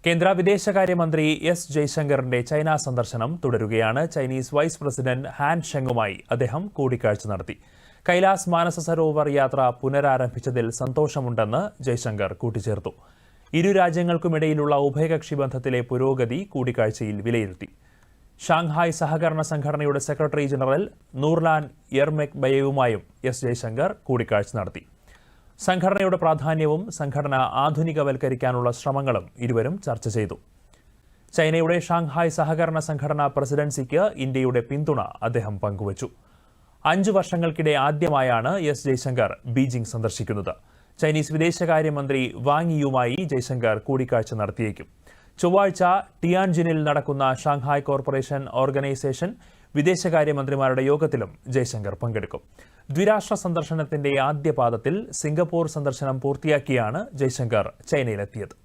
കേന്ദ്ര വിദേശകാര്യമന്ത്രി S ജയശങ്കറിന്റെ China സന്ദർശനം തുടരുകയാണ്. ചൈനീസ് വൈസ് പ്രസിഡന്റ് ഹാൻ ഷെങ്ങുമായി അദ്ദേഹം കൂടിക്കാഴ്ച നടത്തി. കൈലാസ് മാനസ സരോവർ യാത്ര പുനരാരംഭിച്ചതിൽ സന്തോഷമുണ്ടെന്ന് ജയശങ്കർ കൂട്ടിച്ചേർത്തു. ഇരു രാജ്യങ്ങൾക്കുമിടയിലുള്ള ഉഭയകക്ഷി ബന്ധത്തിലെ പുരോഗതി കൂടിക്കാഴ്ചയിൽ വിലയിരുത്തി. ഷാങ്ഹായ് സഹകരണ സംഘടനയുടെ സെക്രട്ടറി ജനറൽ നൂർലാൻ യെർമെക്ബയേവുമായും എസ് ജയശങ്കർ കൂടിക്കാഴ്ച നടത്തി. സംഘടനയുടെ പ്രാധാന്യവും സംഘടന ആധുനികവൽക്കരിക്കാനുള്ള ശ്രമങ്ങളും ഇരുവരും ചർച്ച ചെയ്തു. ചൈനയുടെ ഷാങ്ഹായ് സഹകരണ സംഘടന പ്രസിഡൻസിക്ക് ഇന്ത്യയുടെ പിന്തുണ അദ്ദേഹം പങ്കുവച്ചു. 5 വർഷങ്ങൾക്കിടെ ആദ്യമായാണ് എസ് ജയശങ്കർ ബീജിംഗ് സന്ദർശിക്കുന്നത്. ചൈനീസ് വിദേശകാര്യമന്ത്രി വാങ് യിയുമായി ജയശങ്കർ കൂടിക്കാഴ്ച നടത്തിയേക്കും. ചൊവ്വാഴ്ച ടിയാൻജിനിൽ നടക്കുന്ന ഷാങ്ഹായ് കോർപ്പറേഷൻ ഓർഗനൈസേഷൻ വിദേശകാര്യമന്ത്രിമാരുടെ യോഗത്തിലും ജയശങ്കർ പങ്കെടുക്കും. ദ്വിരാഷ്ട്ര സന്ദർശനത്തിന്റെ ആദ്യപാദത്തിൽ സിംഗപ്പൂർ സന്ദർശനം പൂർത്തിയാക്കിയാണ് ജയശങ്കർ ചൈനയിലെത്തിയത്.